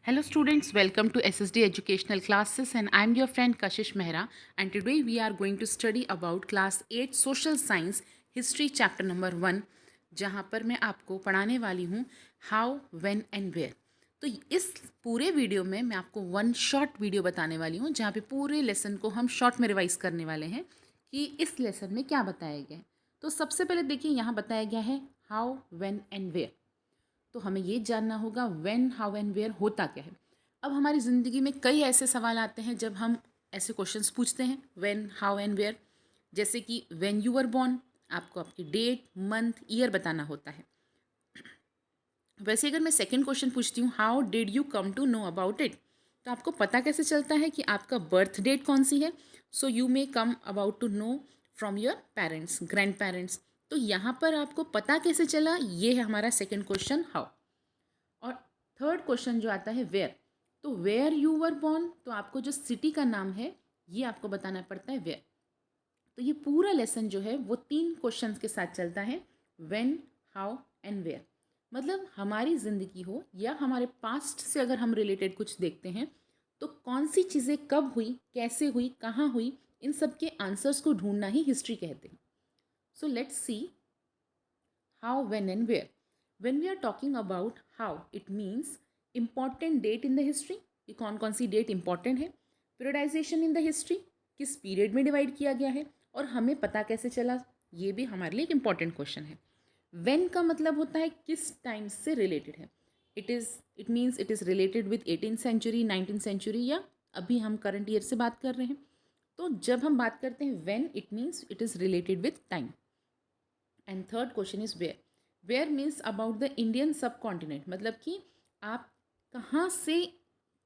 Hello students, welcome to SSD Educational Classes and I'm your friend Kashish Mehra and today we are going to study about class 8 Social Science History chapter number 1 जहाँ पर मैं आपको पढ़ाने वाली हूँ how when and where. तो इस पूरे वीडियो में मैं आपको वन शॉर्ट वीडियो बताने वाली हूँ जहाँ पे पूरे लेसन को हम शॉर्ट में रिवाइज करने वाले हैं कि इस लेसन में क्या बताया गया है। तो सबसे पहले देखिए यहाँ बताया गया है हाउ व्हेन एंड वेयर। तो हमें ये जानना होगा व्हेन हाउ एंड वेयर होता क्या है। अब हमारी ज़िंदगी में कई ऐसे सवाल आते हैं जब हम ऐसे क्वेश्चंस पूछते हैं व्हेन हाउ एंड वेयर, जैसे कि व्हेन यू वर बॉर्न, आपको आपकी डेट मंथ ईयर बताना होता है। वैसे अगर मैं सेकंड क्वेश्चन पूछती हूँ how did you come to know about it, तो आपको पता कैसे चलता है कि आपका बर्थ डेट कौन सी है। So you may come about to know from your parents grandparents. तो यहाँ पर आपको पता कैसे चला, ये है हमारा सेकंड क्वेश्चन हाउ। और थर्ड क्वेश्चन जो आता है वेयर, तो वेयर यू वर बॉर्न, तो आपको जो सिटी का नाम है ये आपको बताना पड़ता है वेयर। तो ये पूरा लेसन जो है वो 3 क्वेश्चंस के साथ चलता है व्हेन हाउ एंड वेयर। मतलब हमारी ज़िंदगी हो या हमारे पास्ट से अगर हम रिलेटेड कुछ देखते हैं तो कौन सी चीज़ें कब हुई, कैसे हुई, कहाँ हुई, इन सब के आंसर्स को ढूंढना ही हिस्ट्री कहते हैं। So let's see how, when and where. When we are talking about how, it means important date in the history कि कौन कौन सी डेट इंपॉर्टेंट है, पीरियडाइजेशन इन द हिस्ट्री किस पीरियड में डिवाइड किया गया है और हमें पता कैसे चला, ये भी हमारे लिए एक इंपॉर्टेंट क्वेश्चन है। वेन का मतलब होता है किस टाइम से रिलेटेड है। It means it is related with 18th century, 19th century, या अभी हम करंट ईयर से बात कर रहे हैं। तो जब हम बात करते हैं when, it means it is related with time. And third question is where. Where means about the Indian subcontinent, मतलब कि आप कहाँ से,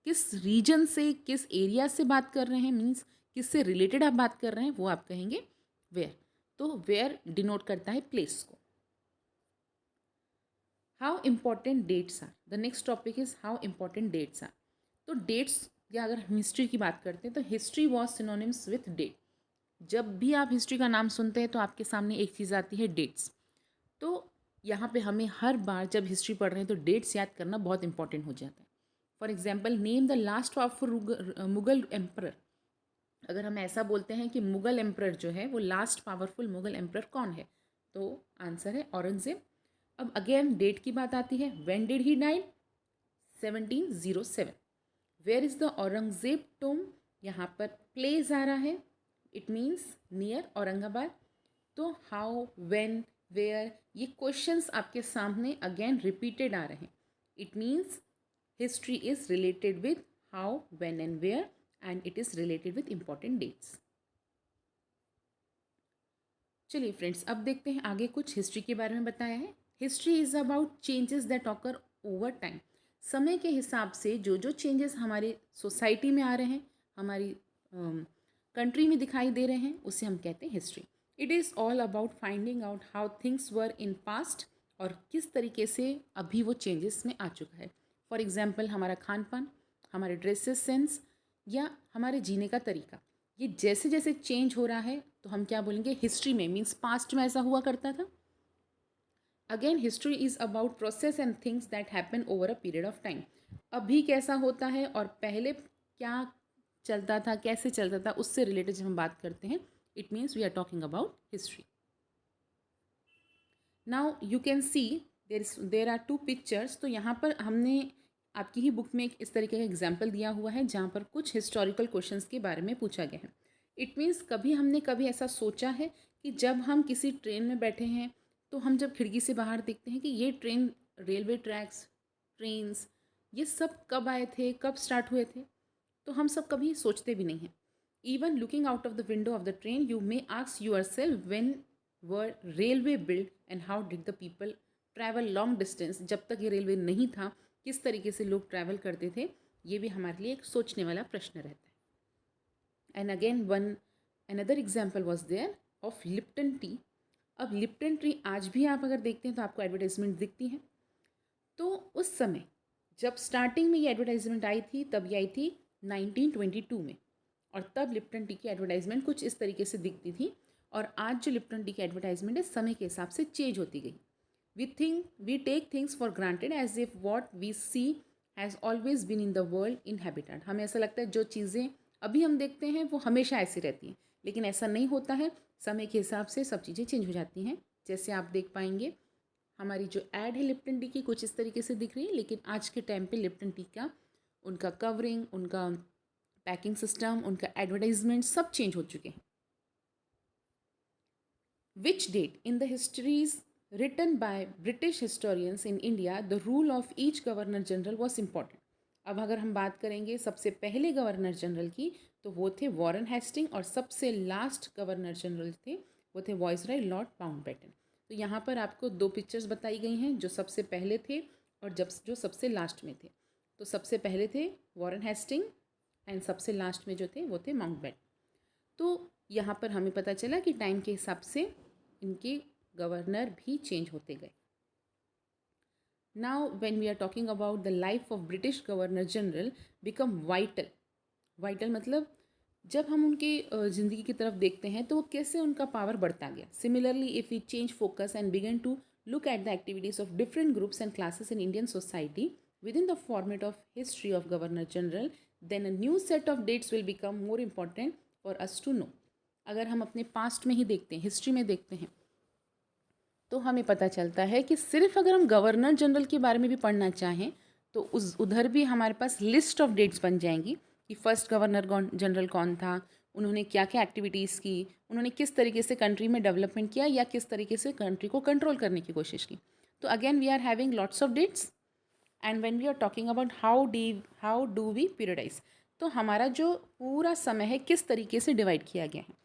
किस रीजन से, किस एरिया से बात कर रहे हैं, मीन्स किससे रिलेटेड आप बात कर रहे हैं, वो आप कहेंगे वेयर। तो वेयर डिनोट करता है प्लेस को। How important dates are, the next topic is how important dates are. तो डेट्स, या अगर हम हिस्ट्री की बात करते हैं तो history was synonyms with date. जब भी आप हिस्ट्री का नाम सुनते हैं तो आपके सामने एक चीज़ आती है डेट्स। तो यहाँ पे हमें हर बार जब हिस्ट्री पढ़ रहे हैं तो डेट्स याद करना बहुत इंपॉर्टेंट हो जाता है। For example name the last powerful Mughal emperor. अगर हम ऐसा बोलते हैं कि मुगल एम्पर जो है वो लास्ट पावरफुल मुगल एम्पर कौन है, तो आंसर है औरंगजेब। अब अगेन डेट की बात आती है, when did he die, 1707। Where is the Aurangzeb tomb, यहाँ पर प्लेस आ रहा है, इट मीन्स नियर औरंगाबाद। तो हाउ, व्हेन, वेयर, ये क्वेश्चंस आपके सामने अगेन रिपीटेड आ रहे हैं। It means history is related with how, when and where and it is related with important dates. चलिए फ्रेंड्स, अब देखते हैं आगे कुछ हिस्ट्री के बारे में बताया है। History is about changes that occur over time. समय के हिसाब से जो जो चेंजेस हमारी सोसाइटी में आ रहे हैं, हमारी कंट्री में दिखाई दे रहे हैं, उसे हम कहते हैं history. It is all about finding out how things were in past, और किस तरीके से अभी वो चेंजेस में आ चुका है। फॉर एग्जाम्पल हमारा खान पान, हमारे ड्रेसेस सेंस, या हमारे जीने का तरीका, ये जैसे जैसे चेंज हो रहा है तो हम क्या बोलेंगे हिस्ट्री में, मीन्स पास्ट में ऐसा हुआ करता था। Again history is about process and things that happen over a period of time. अभी कैसा होता है और पहले क्या चलता था, कैसे चलता था, उससे रिलेटेड जब हम बात करते हैं, it means we are talking about history. Now you can see there are 2 pictures. तो यहाँ पर हमने आपकी ही बुक में एक इस तरीके का एग्जाम्पल दिया हुआ है जहाँ पर कुछ हिस्टोरिकल क्वेश्चंस के बारे में पूछा गया है। इट मीन्स कभी हमने कभी ऐसा सोचा है कि जब हम किसी ट्रेन में बैठे हैं तो हम जब खिड़की से बाहर देखते हैं कि ये ट्रेन, रेलवे ट्रैक्स, ट्रेन्स, ये सब कब आए थे, कब स्टार्ट हुए थे, तो हम सब कभी सोचते भी नहीं हैं। Even looking out of the window of the train you may ask yourself when were railway build and how did the people travel long distance. जब तक ये रेलवे नहीं था किस तरीके से लोग ट्रैवल करते थे, ये भी हमारे लिए एक सोचने वाला प्रश्न रहता है। And again one another example was there of Lipton tea. अब लिप्टन टी आज भी आप अगर देखते हैं तो आपको एडवर्टाइजमेंट दिखती हैं। तो उस समय जब स्टार्टिंग में ये एडवर्टाइजमेंट आई थी तब ये आई थी 1922 में, और तब लिप्टन टी की एडवर्टाइजमेंट कुछ इस तरीके से दिखती थी। और आज जो लिप्टन टी की एडवर्टाइजमेंट है समय के हिसाब से चेंज होती गई। We take things for granted as if what we see has always been in the world inhabited. हमें ऐसा लगता है जो चीज़ें अभी हम देखते हैं वो हमेशा ऐसी रहती हैं, लेकिन ऐसा नहीं होता है। समय के हिसाब से सब चीज़ें चेंज हो जाती हैं। जैसे आप देख पाएंगे हमारी जो ऐड है लिप्टन टी की कुछ इस तरीके से दिख रही है, लेकिन आज के टाइम पे लिप्टन टी का उनका कवरिंग, उनका पैकिंग सिस्टम, उनका एडवर्टाइजमेंट सब चेंज हो चुके हैं। Which date in the histories written by British historians in India the rule of each governor general was important? अब अगर हम बात करेंगे सबसे पहले गवर्नर जनरल की, तो वो थे वॉरेन हेस्टिंग, और सबसे लास्ट गवर्नर जनरल थे वो थे वाइसरॉय लॉर्ड माउंटबेटन। तो यहाँ पर आपको दो पिक्चर्स बताई गई हैं, जो सबसे पहले थे और जो सबसे लास्ट में थे। तो सबसे पहले थे वॉरेन हेस्टिंग एंड सबसे लास्ट में जो थे वो थे माउंटबेटन। तो यहाँ पर हमें पता चला कि टाइम के हिसाब से इनके गवर्नर भी चेंज होते गए। Now when we are talking about the life of British governor general become vital. Vital मतलब जब हम उनकी ज़िंदगी की तरफ देखते हैं तो वो कैसे उनका पावर बढ़ता गया। Similarly if we change focus and begin to look at the activities of different groups and classes in Indian society within the format of history of Governor General, then a new set of dates will become more important for us to know. अगर हम अपने past में ही देखते हैं, history में देखते हैं, तो हमें पता चलता है कि सिर्फ अगर हम गवर्नर जनरल के बारे में भी पढ़ना चाहें तो उधर भी हमारे पास लिस्ट ऑफ डेट्स बन जाएंगी कि फर्स्ट गवर्नर जनरल कौन था, उन्होंने क्या क्या एक्टिविटीज़ की, उन्होंने किस तरीके से कंट्री में डेवलपमेंट किया या किस तरीके से कंट्री को कंट्रोल करने की कोशिश की। तो again we are having lots of dates and when we are talking about how do we periodize, तो हमारा जो पूरा समय है किस तरीके से डिवाइड किया गया है।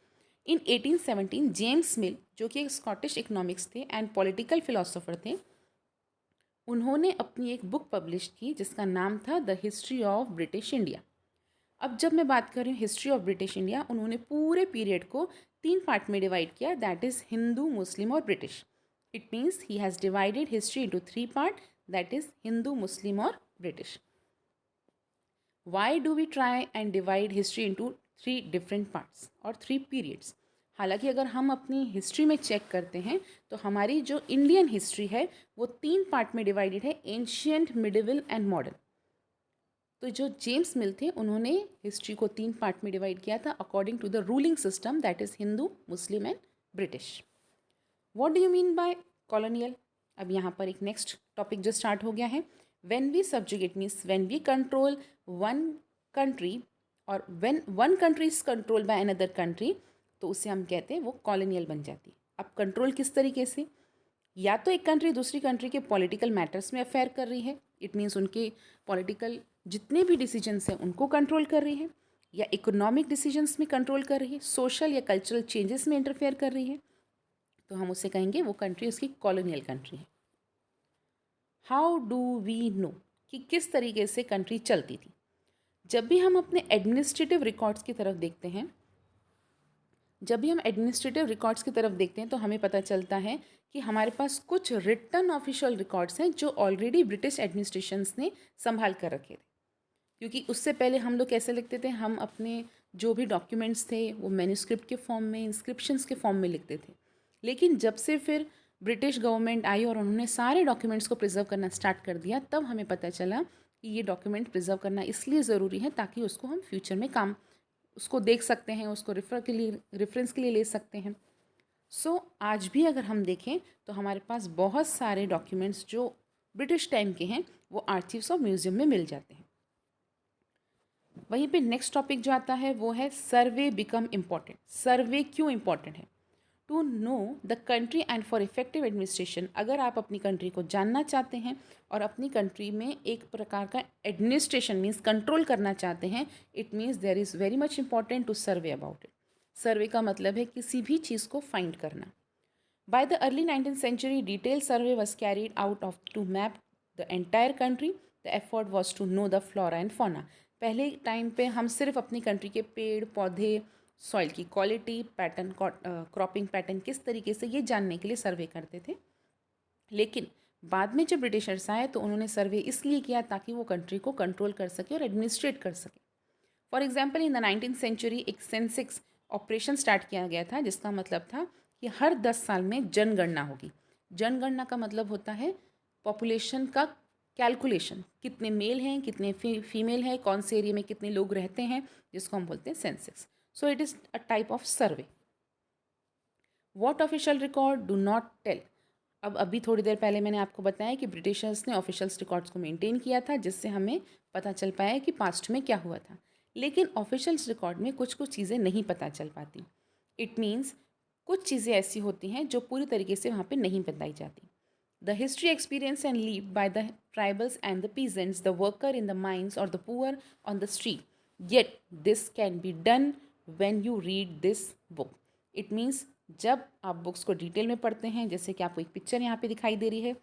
इन 1817 जेम्स मिल, जो कि एक स्कॉटिश इकोनॉमिक्स थे एंड पॉलिटिकल फिलोसोफर थे, उन्होंने अपनी एक बुक पब्लिश की जिसका नाम था the history of British India. अब जब मैं बात कर रही हूँ हिस्ट्री ऑफ ब्रिटिश इंडिया, उन्होंने पूरे पीरियड को 3 पार्ट में डिवाइड किया, दैट इज़ हिंदू, मुस्लिम और British. It means he has divided history into 3 part, that is Hindu, Muslim और British. Why do we try and divide history into 3 different parts और 3 periods? हालांकि अगर हम अपनी हिस्ट्री में चेक करते हैं तो हमारी जो इंडियन हिस्ट्री है वो 3 पार्ट में डिवाइडेड है, एंशियंट, मिडिवल एंड मॉडर्न। तो जो जेम्स मिल थे उन्होंने हिस्ट्री को 3 पार्ट में डिवाइड किया था according to the ruling system, that is Hindu, Muslim and British. What do you mean by colonial? अब यहाँ पर एक नेक्स्ट टॉपिक जो स्टार्ट हो गया है। When we subjugate means when we control one country और when one country is control by another country, तो उसे हम कहते हैं वो कॉलोनियल बन जाती है। अब कंट्रोल किस तरीके से? या तो एक कंट्री दूसरी कंट्री के पॉलिटिकल मैटर्स में अफेयर कर रही है, इट मीन्स उनके पॉलिटिकल जितने भी डिसीजंस हैं उनको कंट्रोल कर रही है, या इकोनॉमिक डिसीजंस में कंट्रोल कर रही है, सोशल या कल्चरल चेंजेस में इंटरफेयर कर रही है, तो हम उसे कहेंगे वो कंट्री उसकी कॉलोनियल कंट्री है। हाउ डू वी नो कि किस तरीके से कंट्री चलती थी? जब भी हम अपने एडमिनिस्ट्रेटिव रिकॉर्ड्स की तरफ देखते हैं, तो हमें पता चलता है कि हमारे पास कुछ रिटन ऑफिशियल रिकॉर्ड्स हैं जो ऑलरेडी ब्रिटिश एडमिनिस्ट्रेशंस ने संभाल कर रखे थे। क्योंकि उससे पहले हम लोग कैसे लिखते थे, हम अपने जो भी डॉक्यूमेंट्स थे वो मैन्यूस्क्रिप्ट के फॉर्म में, इंस्क्रिप्शंस के फॉर्म में लिखते थे। लेकिन जब से फिर ब्रिटिश गवर्नमेंट आई और उन्होंने सारे डॉक्यूमेंट्स को प्रिजर्व करना स्टार्ट कर दिया, तब हमें पता चला कि ये डॉक्यूमेंट प्रिजर्व करना इसलिए ज़रूरी है ताकि उसको हम फ्यूचर में उसको देख सकते हैं, उसको रेफरेंस के लिए ले सकते हैं। सो आज भी अगर हम देखें तो हमारे पास बहुत सारे डॉक्यूमेंट्स जो ब्रिटिश टाइम के हैं वो आर्चीव्स ऑफ म्यूज़ियम में मिल जाते हैं। वहीं पे नेक्स्ट टॉपिक जो आता है वो है सर्वे बिकम इम्पॉर्टेंट। सर्वे क्यों इम्पॉर्टेंट है? To know the country and for effective administration. अगर आप अपनी कंट्री को जानना चाहते हैं और अपनी कंट्री में एक प्रकार का एडमिनिस्ट्रेशन मीन्स कंट्रोल करना चाहते हैं, it means there is very much important to survey about it. Survey का मतलब है किसी भी चीज़ को फाइंड करना। By the early 19th century, detailed survey was carried out to map the entire country. The effort was to know the flora and fauna. पहले time पे हम सिर्फ अपनी कंट्री के पेड़ पौधे, सॉइल की क्वालिटी, पैटर्न, क्रॉपिंग पैटर्न किस तरीके से, ये जानने के लिए सर्वे करते थे। लेकिन बाद में जब ब्रिटिशर्स आए तो उन्होंने सर्वे इसलिए किया ताकि वो कंट्री को कंट्रोल कर सके और एडमिनिस्ट्रेट कर सके। For example in the 19th century एक सेंसेक्स ऑपरेशन स्टार्ट किया गया था, जिसका मतलब था कि हर 10 साल में जनगणना होगी। जनगणना का मतलब होता है पॉपुलेशन का कैलकुलेशन, कितने मेल हैं, कितने फीमेल हैं, कौन से एरिया में कितने लोग रहते हैं, जिसको हम बोलते हैं census. So it is a type of survey. What official record do not tell. अब अभी थोड़ी देर पहले मैंने आपको बताया कि ब्रिटिशर्स ने ऑफिशियल्स रिकॉर्ड्स को मेंटेन किया था, जिससे हमें पता चल पाया कि पास्ट में क्या हुआ था. लेकिन ऑफिशियल्स रिकॉर्ड में कुछ कुछ चीज़ें नहीं पता चल पाती. इट मीन्स कुछ चीज़ें ऐसी होती हैं जो पूरी तरीके से वहाँ पे नहीं बताई जाती. The history experienced and lived by the tribals and the peasants, the worker in the mines or the poor on the street. Yet this can be done when you read this book. It means जब आप books को detail में पढ़ते हैं, जैसे कि आपको एक पिक्चर यहाँ पे दिखाई दे रही है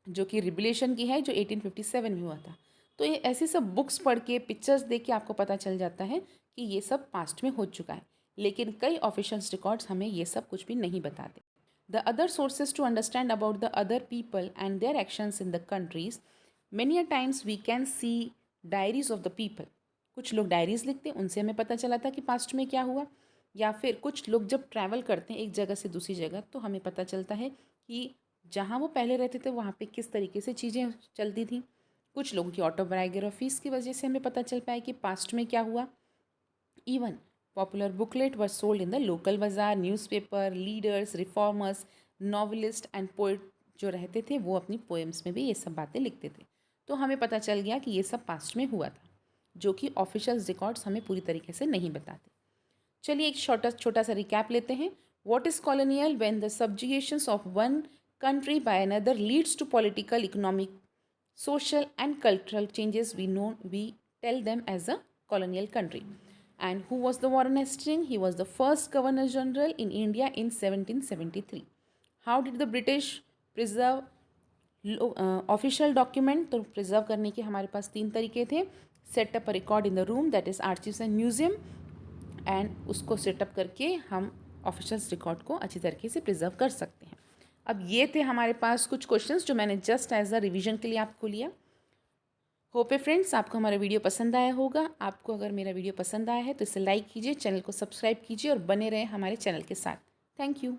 जो कि रिबुलेशन की है, जो 1857 में हुआ था. तो ये ऐसी सब बुक्स पढ़ के, पिक्चर्स देख के आपको पता चल जाता है कि ये सब पास्ट में हो चुका है. लेकिन कई ऑफिशियल्स रिकॉर्ड्स हमें ये सब कुछ भी नहीं बताते. The other sources to understand about the other people and their actions in the countries, many a times we can see diaries of the people. कुछ लोग डायरीज लिखते हैं, उनसे हमें पता चला था कि पास्ट में क्या हुआ. या फिर कुछ लोग जब ट्रैवल करते हैं एक जगह से दूसरी जगह, तो हमें पता चलता है कि जहाँ वो पहले रहते थे वहाँ पे किस तरीके से चीज़ें चलती थी. कुछ लोगों की ऑटोबायोग्राफीज़ की वजह से हमें पता चल पाया कि पास्ट में क्या हुआ. Even popular booklet was sold in the local bazaar, newspaper, leaders, reformers, novelist and poet जो रहते थे वो अपनी पोएम्स में भी ये सब बातें लिखते थे. तो हमें पता चल गया कि ये सब पास्ट में हुआ था, जो कि ऑफिशियल रिकॉर्ड्स हमें पूरी तरीके से नहीं बताते. चलिए एक छोटा सा रिकैप लेते हैं. What is colonial? When the subjugations of one country by another leads to political, economic, social and cultural changes, we tell them as a colonial country. And who was the Warren Hastings? He was the first Governor General in India in 1773. How did the British preserve official document? तो preserve करने के हमारे पास 3 तरीके थे. Setup a record in the room, that is archives and museum, and उसको setup करके हम ऑफिशियल्स रिकॉर्ड को अच्छी तरीके से प्रिजर्व कर सकते हैं. अब ये थे हमारे पास कुछ क्वेश्चंस जो मैंने जस्ट एज अ रिवीजन के लिए आपको लिया. होप है फ्रेंड्स आपको हमारा वीडियो पसंद आया होगा. आपको अगर मेरा वीडियो पसंद आया है तो इसे लाइक कीजिए, चैनल को सब्सक्राइब कीजिए और बने रहें हमारे चैनल के साथ. Thank you.